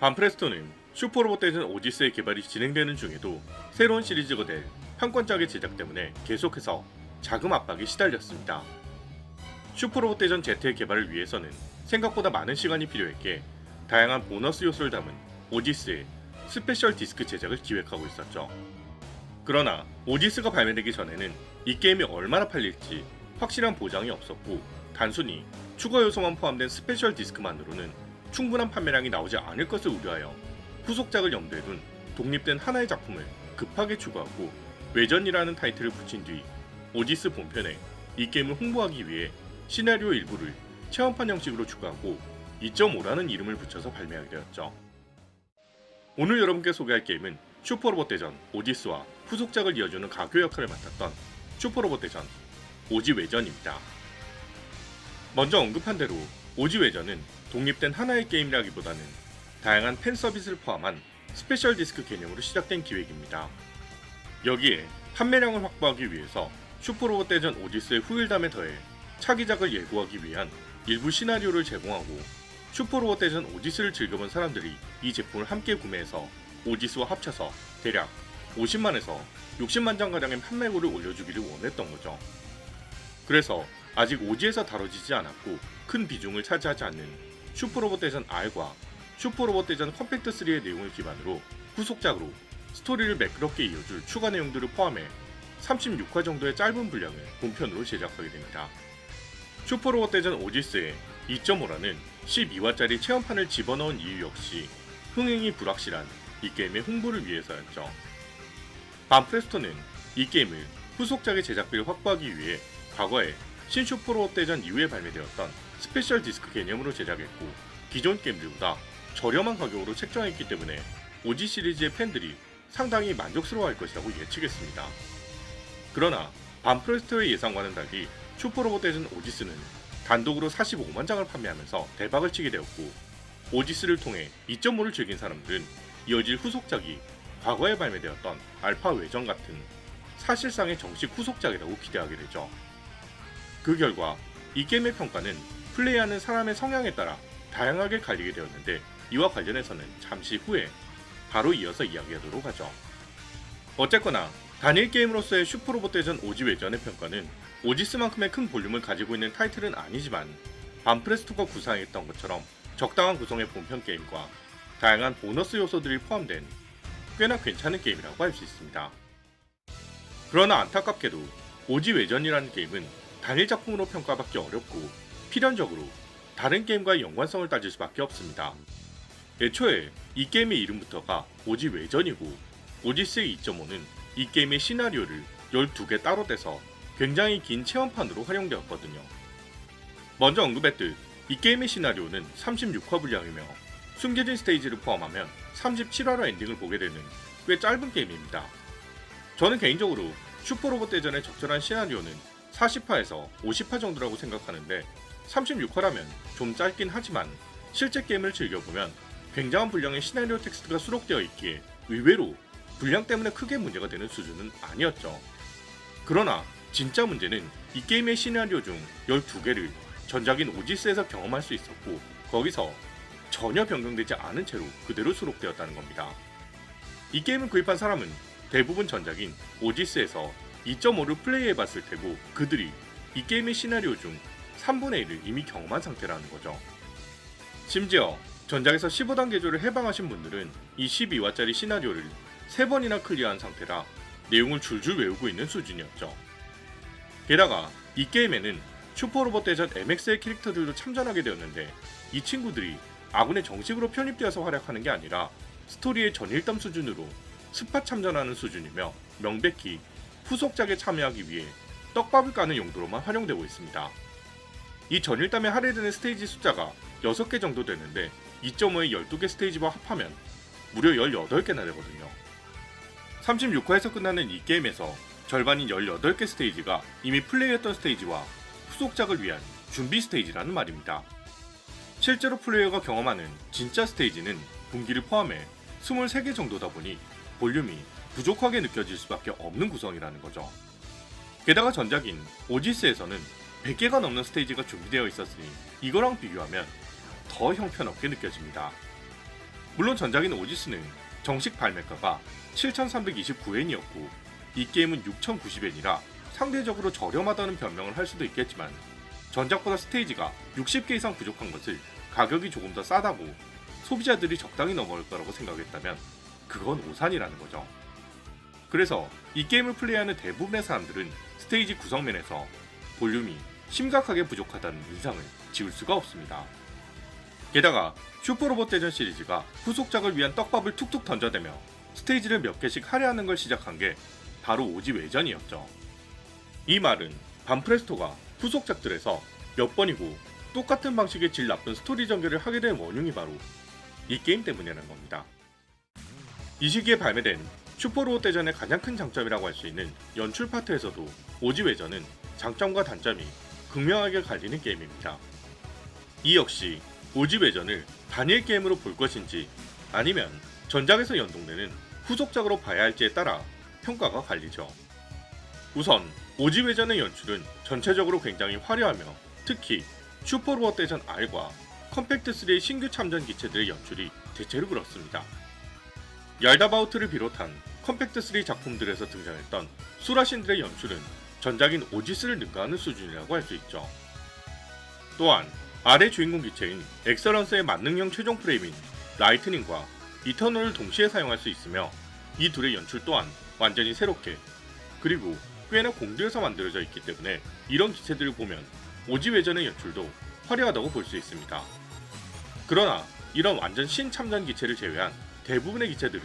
반프레스토는 슈퍼로봇 대전 오디스의 개발이 진행되는 중에도 새로운 시리즈가 될 판권작의 제작 때문에 계속해서 자금 압박에 시달렸습니다. 슈퍼로봇 대전 Z의 개발을 위해서는 생각보다 많은 시간이 필요했기에 다양한 보너스 요소를 담은 오디스의 스페셜 디스크 제작을 기획하고 있었죠. 그러나 오디스가 발매되기 전에는 이 게임이 얼마나 팔릴지 확실한 보장이 없었고 단순히 추가 요소만 포함된 스페셜 디스크만으로는 충분한 판매량이 나오지 않을 것을 우려하여 후속작을 염두에 둔 독립된 하나의 작품을 급하게 추가하고 외전이라는 타이틀을 붙인 뒤 오디스 본편에 이 게임을 홍보하기 위해 시나리오 일부를 체험판 형식으로 추가하고 2.5라는 이름을 붙여서 발매하게 되었죠. 오늘 여러분께 소개할 게임은 슈퍼로봇 대전 오디스와 후속작을 이어주는 가교 역할을 맡았던 슈퍼로봇 대전 오지 외전입니다. 먼저 언급한 대로 오지 외전은 독립된 하나의 게임이라기보다는 다양한 팬 서비스를 포함한 스페셜 디스크 개념으로 시작된 기획입니다. 여기에 판매량을 확보하기 위해서 슈퍼로봇 대전 오디스의 후일담에 더해 차기작을 예고하기 위한 일부 시나리오를 제공하고 슈퍼로봇 대전 오디스를 즐겨본 사람들이 이 제품을 함께 구매해서 오디스와 합쳐서 대략 50만에서 60만 장가량의 판매고를 올려주기를 원했던 거죠. 그래서 아직 오지에서 다뤄지지 않았고 큰 비중을 차지하지 않는 슈퍼로봇 대전 R과 슈퍼로봇 대전 컴팩트3의 내용을 기반으로 후속작으로 스토리를 매끄럽게 이어줄 추가 내용들을 포함해 36화 정도의 짧은 분량을 본편으로 제작하게 됩니다. 슈퍼로봇 대전 오디스의 2.5라는 12화짜리 체험판을 집어넣은 이유 역시 흥행이 불확실한 이 게임의 홍보를 위해서였죠. 반프레스토는 이 게임을 후속작의 제작비를 확보하기 위해 과거에 신슈퍼로봇 대전 이후에 발매되었던 스페셜 디스크 개념으로 제작했고 기존 게임들보다 저렴한 가격으로 책정했기 때문에 오지 시리즈의 팬들이 상당히 만족스러워할 것이라고 예측했습니다. 그러나 반프레스토의 예상과는 달리 슈퍼로봇 대전 오디스는 단독으로 45만 장을 판매하면서 대박을 치게 되었고 오디스를 통해 2.5를 즐긴 사람들은 이어질 후속작이 과거에 발매되었던 알파 외전 같은 사실상의 정식 후속작이라고 기대하게 되죠. 그 결과 이 게임의 평가는 플레이하는 사람의 성향에 따라 다양하게 갈리게 되었는데 이와 관련해서는 잠시 후에 바로 이어서 이야기하도록 하죠. 어쨌거나 단일 게임으로서의 슈퍼로봇 대전 오지 외전의 평가는 오디스만큼의 큰 볼륨을 가지고 있는 타이틀은 아니지만 반프레스토가 구상했던 것처럼 적당한 구성의 본편 게임과 다양한 보너스 요소들이 포함된 꽤나 괜찮은 게임이라고 할 수 있습니다. 그러나 안타깝게도 오지 외전이라는 게임은 단일 작품으로 평가받기 어렵고 필연적으로 다른 게임과의 연관성을 따질 수밖에 없습니다. 애초에 이 게임의 이름부터가 오지 외전이고 오디세이 2.5는 이 게임의 시나리오를 12개 따로 떼서 굉장히 긴 체험판으로 활용되었거든요. 먼저 언급했듯 이 게임의 시나리오는 36화 분량이며 숨겨진 스테이지를 포함하면 37화로 엔딩을 보게 되는 꽤 짧은 게임입니다. 저는 개인적으로 슈퍼로봇 대전의 적절한 시나리오는 40화에서 50화 정도라고 생각하는데 36화라면 좀 짧긴 하지만 실제 게임을 즐겨보면 굉장한 분량의 시나리오 텍스트가 수록되어 있기에 의외로 분량 때문에 크게 문제가 되는 수준은 아니었죠. 그러나 진짜 문제는 이 게임의 시나리오 중 12개를 전작인 오디스에서 경험할 수 있었고 거기서 전혀 변경되지 않은 채로 그대로 수록되었다는 겁니다. 이 게임을 구입한 사람은 대부분 전작인 오디스에서 2.5를 플레이해봤을 테고 그들이 이 게임의 시나리오 중 3분의 1을 이미 경험한 상태라는 거죠. 심지어 전작에서 15단계조를 해방하신 분들은 이 12화짜리 시나리오를 3번이나 클리어한 상태라 내용을 줄줄 외우고 있는 수준이었죠. 게다가 이 게임에는 슈퍼로봇 대전 MX의 캐릭터들도 참전하게 되었는데 이 친구들이 아군에 정식으로 편입되어서 활약하는 게 아니라 스토리의 전일담 수준으로 스팟 참전하는 수준이며 명백히 후속작에 참여하기 위해 떡밥을 까는 용도로만 활용되고 있습니다. 이 전일담에 할애되는 스테이지 숫자가 6개 정도 되는데 2.5의 12개 스테이지와 합하면 무려 18개나 되거든요. 36화에서 끝나는 이 게임에서 절반인 18개 스테이지가 이미 플레이했던 스테이지와 후속작을 위한 준비 스테이지라는 말입니다. 실제로 플레이어가 경험하는 진짜 스테이지는 분기를 포함해 23개 정도다 보니 볼륨이 부족하게 느껴질 수밖에 없는 구성이라는 거죠. 게다가 전작인 오디스에서는 100개가 넘는 스테이지가 준비되어 있었으니 이거랑 비교하면 더 형편없게 느껴집니다. 물론 전작인 오지스는 정식 발매가가 7,329엔이었고 이 게임은 6,090엔이라 상대적으로 저렴하다는 변명을 할 수도 있겠지만 전작보다 스테이지가 60개 이상 부족한 것을 가격이 조금 더 싸다고 소비자들이 적당히 넘어갈 거라고 생각했다면 그건 오산이라는 거죠. 그래서 이 게임을 플레이하는 대부분의 사람들은 스테이지 구성면에서 볼륨이 심각하게 부족하다는 인상을 지울 수가 없습니다. 게다가 슈퍼로봇 대전 시리즈가 후속작을 위한 떡밥을 툭툭 던져대며 스테이지를 몇 개씩 할애하는 걸 시작한 게 바로 오지 외전이었죠. 이 말은 반프레스토가 후속작들에서 몇 번이고 똑같은 방식의 질 나쁜 스토리 전개를 하게 된 원흉이 바로 이 게임 때문이라는 겁니다. 이 시기에 발매된 슈퍼로봇 대전의 가장 큰 장점이라고 할 수 있는 연출 파트에서도 오지 외전은 장점과 단점이 극명하게 갈리는 게임입니다. 이 역시 오지 외전을 단일 게임으로 볼 것인지 아니면 전작에서 연동되는 후속작으로 봐야 할지에 따라 평가가 갈리죠. 우선 오지 외전의 연출은 전체적으로 굉장히 화려하며 특히 슈퍼로봇 대전 R과 컴팩트3의 신규 참전 기체들의 연출이 대체로 그렇습니다. 얄다바우트를 비롯한 컴팩트3 작품들에서 등장했던 수라신들의 연출은 전작인 오지스를 능가하는 수준이라고 할 수 있죠. 또한 R의 주인공 기체인 엑서런스의 만능형 최종 프레임인 라이트닝과 이터널을 동시에 사용할 수 있으며 이 둘의 연출 또한 완전히 새롭게 그리고 꽤나 공들여서 만들어져 있기 때문에 이런 기체들을 보면 오지 외전의 연출도 화려하다고 볼 수 있습니다. 그러나 이런 완전 신참전 기체를 제외한 대부분의 기체들은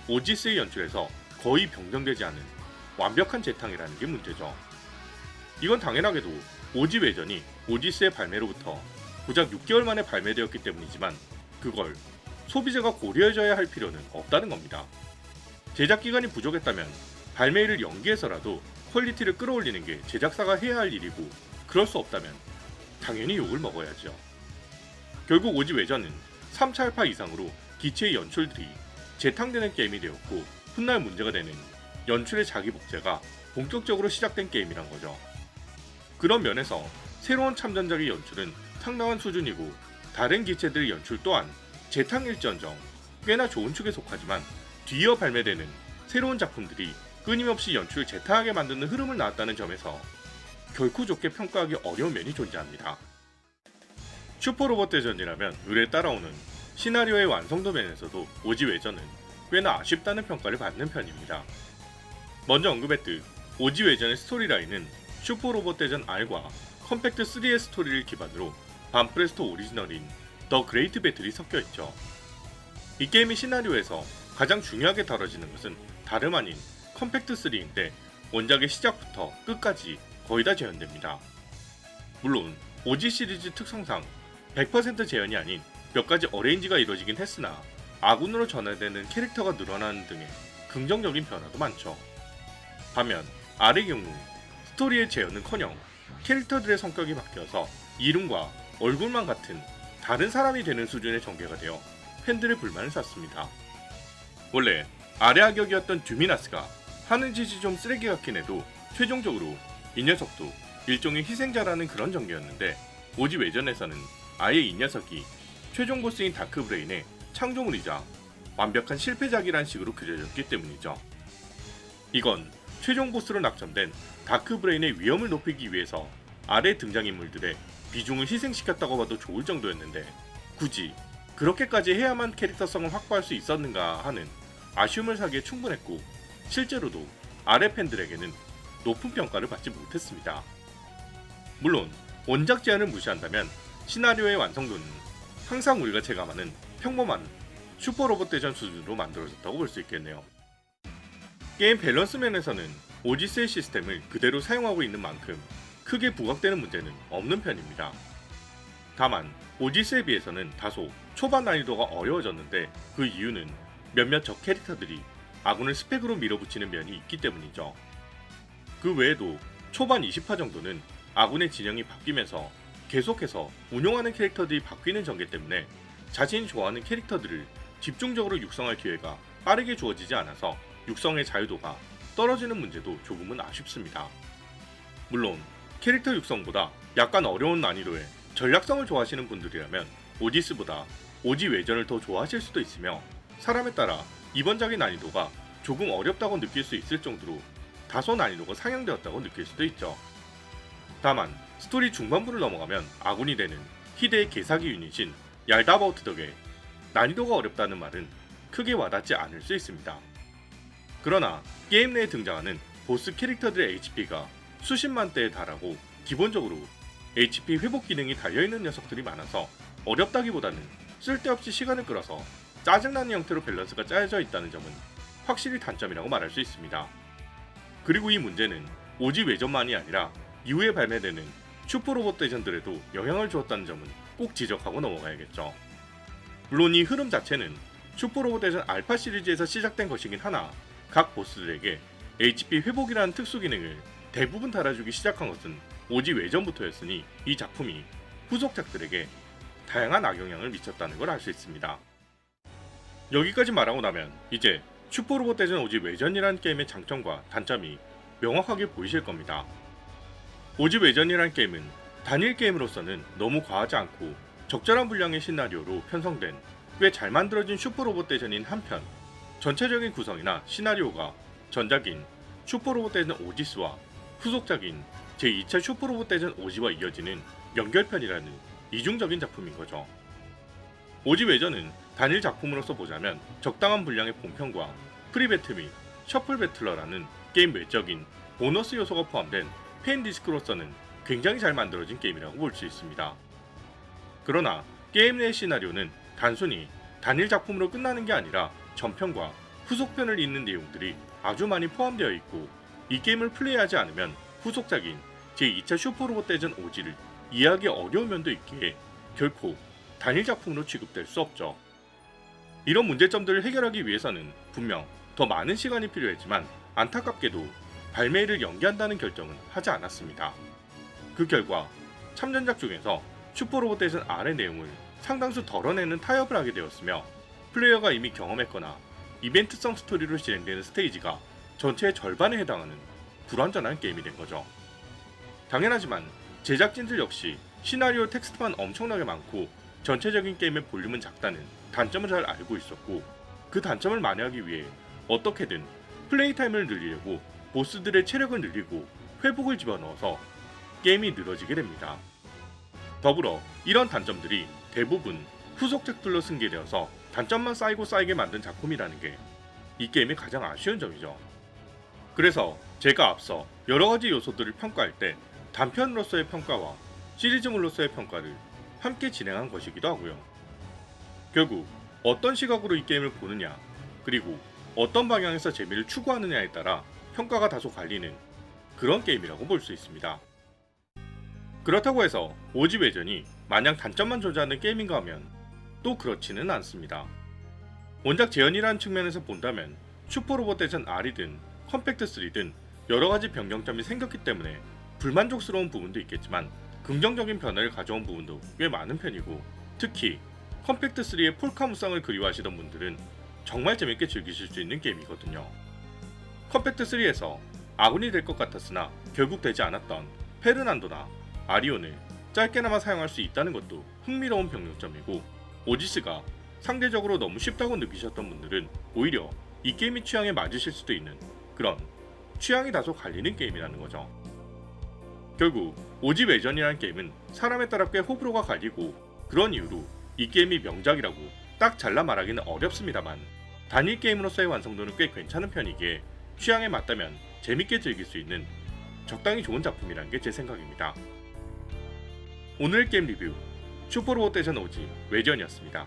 오지스의 연출에서 거의 변경되지 않은 완벽한 재탕이라는 게 문제죠. 이건 당연하게도 오지 외전이 오지스의 발매로부터 고작 6개월 만에 발매되었기 때문이지만 그걸 소비자가 고려해줘야 할 필요는 없다는 겁니다. 제작 기간이 부족했다면 발매일을 연기해서라도 퀄리티를 끌어올리는 게 제작사가 해야 할 일이고 그럴 수 없다면 당연히 욕을 먹어야죠. 결국 오지 외전은 3차 알파 이상으로 기체의 연출들이 재탕되는 게임이 되었고 훗날 문제가 되는 연출의 자기 복제가 본격적으로 시작된 게임이란 거죠. 그런 면에서 새로운 참전작의 연출은 상당한 수준이고 다른 기체들의 연출 또한 재탕일지언정 꽤나 좋은 축에 속하지만 뒤이어 발매되는 새로운 작품들이 끊임없이 연출을 재탕하게 만드는 흐름을 낳았다는 점에서 결코 좋게 평가하기 어려운 면이 존재합니다. 슈퍼로봇 대전이라면 의뢰에 따라오는 시나리오의 완성도 면에서도 오지 외전은 꽤나 아쉽다는 평가를 받는 편입니다. 먼저 언급했듯 오지 외전의 스토리라인은 슈퍼로봇 대전 R과 컴팩트3의 스토리를 기반으로 반프레스토 오리지널인 더 그레이트 배틀이 섞여있죠. 이 게임의 시나리오에서 가장 중요하게 다뤄지는 것은 다름 아닌 컴팩트3인데 원작의 시작부터 끝까지 거의 다 재현됩니다. 물론 오지 시리즈 특성상 100% 재현이 아닌 몇 가지 어레인지가 이루어지긴 했으나 아군으로 전환되는 캐릭터가 늘어나는 등의 긍정적인 변화도 많죠. 반면 R의 경우 스토리의 재현은커녕 캐릭터들의 성격이 바뀌어서 이름과 얼굴만 같은 다른 사람이 되는 수준의 전개가 되어 팬들의 불만을 샀습니다. 원래 R의 악역이었던 듀미나스가 하는 짓이 좀 쓰레기 같긴 해도 최종적으로 이 녀석도 일종의 희생자라는 그런 전개였는데 오지 외전에서는 아예 이 녀석이 최종 보스인 다크브레인의 창조물이자 완벽한 실패작이란 식으로 그려졌기 때문이죠. 이건 최종 보스로 낙점된 다크브레인의 위험을 높이기 위해서 R의 등장인물들의 비중을 희생시켰다고 봐도 좋을 정도였는데 굳이 그렇게까지 해야만 캐릭터성을 확보할 수 있었는가 하는 아쉬움을 사기에 충분했고 실제로도 R의 팬들에게는 높은 평가를 받지 못했습니다. 물론 원작 제안을 무시한다면 시나리오의 완성도는 항상 우리가 체감하는 평범한 슈퍼로봇 대전 수준으로 만들어졌다고 볼 수 있겠네요. 게임 밸런스 면에서는 오지스의 시스템을 그대로 사용하고 있는 만큼 크게 부각되는 문제는 없는 편입니다. 다만 오지스에 비해서는 다소 초반 난이도가 어려워졌는데 그 이유는 몇몇 적 캐릭터들이 아군을 스펙으로 밀어붙이는 면이 있기 때문이죠. 그 외에도 초반 20화 정도는 아군의 진영이 바뀌면서 계속해서 운용하는 캐릭터들이 바뀌는 전개 때문에 자신이 좋아하는 캐릭터들을 집중적으로 육성할 기회가 빠르게 주어지지 않아서 육성의 자유도가 떨어지는 문제도 조금은 아쉽습니다. 물론 캐릭터 육성보다 약간 어려운 난이도의 전략성을 좋아하시는 분들이라면 오지스보다 오지 외전을 더 좋아하실 수도 있으며 사람에 따라 이번 작의 난이도가 조금 어렵다고 느낄 수 있을 정도로 다소 난이도가 상향되었다고 느낄 수도 있죠. 다만 스토리 중반부를 넘어가면 아군이 되는 희대의 개사기 유닛인 얄다바우트 덕에 난이도가 어렵다는 말은 크게 와닿지 않을 수 있습니다. 그러나 게임 내에 등장하는 보스 캐릭터들의 HP가 수십만 대에 달하고 기본적으로 HP 회복 기능이 달려있는 녀석들이 많아서 어렵다기보다는 쓸데없이 시간을 끌어서 짜증나는 형태로 밸런스가 짜여져 있다는 점은 확실히 단점이라고 말할 수 있습니다. 그리고 이 문제는 오지 외전만이 아니라 이후에 발매되는 슈퍼로봇 대전들에도 영향을 주었다는 점은 꼭 지적하고 넘어가야겠죠. 물론 이 흐름 자체는 슈퍼로봇 대전 알파 시리즈에서 시작된 것이긴 하나 각 보스들에게 HP 회복이라는 특수 기능을 대부분 달아주기 시작한 것은 오지 외전부터였으니 이 작품이 후속작들에게 다양한 악영향을 미쳤다는 걸 알 수 있습니다. 여기까지 말하고 나면 이제 슈퍼로봇 대전 오지 외전이라는 게임의 장점과 단점이 명확하게 보이실 겁니다. 오지 외전이라는 게임은 단일 게임으로서는 너무 과하지 않고 적절한 분량의 시나리오로 편성된 꽤 잘 만들어진 슈퍼로봇 대전인 한편 전체적인 구성이나 시나리오가 전작인 슈퍼로봇 대전 오지스와 후속작인 제2차 슈퍼로봇 대전 오지와 이어지는 연결편이라는 이중적인 작품인 거죠. 오지 외전은 단일 작품으로서 보자면 적당한 분량의 본편과 프리배틀 및 셔플 배틀러라는 게임 외적인 보너스 요소가 포함된 팬 디스크로서는 굉장히 잘 만들어진 게임이라고 볼 수 있습니다. 그러나 게임 내 시나리오는 단순히 단일 작품으로 끝나는 게 아니라 전편과 후속편을 잇는 내용들이 아주 많이 포함되어 있고 이 게임을 플레이하지 않으면 후속작인 제2차 슈퍼로봇 대전 오지를 이해하기 어려운 면도 있기에 결코 단일 작품으로 취급될 수 없죠. 이런 문제점들을 해결하기 위해서는 분명 더 많은 시간이 필요했지만 안타깝게도 발매일을 연기한다는 결정은 하지 않았습니다. 그 결과 참전작 중에서 슈퍼로봇 대전 R의 내용을 상당수 덜어내는 타협을 하게 되었으며 플레이어가 이미 경험했거나 이벤트성 스토리로 진행되는 스테이지가 전체의 절반에 해당하는 불완전한 게임이 된 거죠. 당연하지만 제작진들 역시 시나리오 텍스트만 엄청나게 많고 전체적인 게임의 볼륨은 작다는 단점을 잘 알고 있었고 그 단점을 만회하기 위해 어떻게든 플레이 타임을 늘리려고 보스들의 체력을 늘리고 회복을 집어넣어서 게임이 늘어지게 됩니다. 더불어 이런 단점들이 대부분 후속작들로 승계되어서 단점만 쌓이고 쌓이게 만든 작품이라는 게 이 게임의 가장 아쉬운 점이죠. 그래서 제가 앞서 여러가지 요소들을 평가할 때 단편으로서의 평가와 시리즈물로서의 평가를 함께 진행한 것이기도 하고요. 결국 어떤 시각으로 이 게임을 보느냐 그리고 어떤 방향에서 재미를 추구하느냐에 따라 평가가 다소 갈리는 그런 게임이라고 볼 수 있습니다. 그렇다고 해서 오지 외전이 마냥 단점만 존재하는 게임인가 하면 또 그렇지는 않습니다. 원작 재현이라는 측면에서 본다면 슈퍼로봇 대전 R이든 컴팩트3든 여러가지 변경점이 생겼기 때문에 불만족스러운 부분도 있겠지만 긍정적인 변화를 가져온 부분도 꽤 많은 편이고 특히 컴팩트3의 폴카무쌍을 그리워하시던 분들은 정말 재밌게 즐기실 수 있는 게임이거든요. 컴팩트3에서 아군이 될 것 같았으나 결국 되지 않았던 페르난도나 아리온을 짧게나마 사용할 수 있다는 것도 흥미로운 변경점이고 오지스가 상대적으로 너무 쉽다고 느끼셨던 분들은 오히려 이 게임이 취향에 맞으실 수도 있는 그런 취향이 다소 갈리는 게임이라는 거죠. 결국 오지 외전이라는 게임은 사람에 따라 꽤 호불호가 갈리고 그런 이유로 이 게임이 명작이라고 딱 잘라 말하기는 어렵습니다만 단일 게임으로서의 완성도는 꽤 괜찮은 편이기에 취향에 맞다면 재밌게 즐길 수 있는 적당히 좋은 작품이라는 게 제 생각입니다. 오늘 게임 리뷰 슈퍼로봇 대전 오지 외전이었습니다.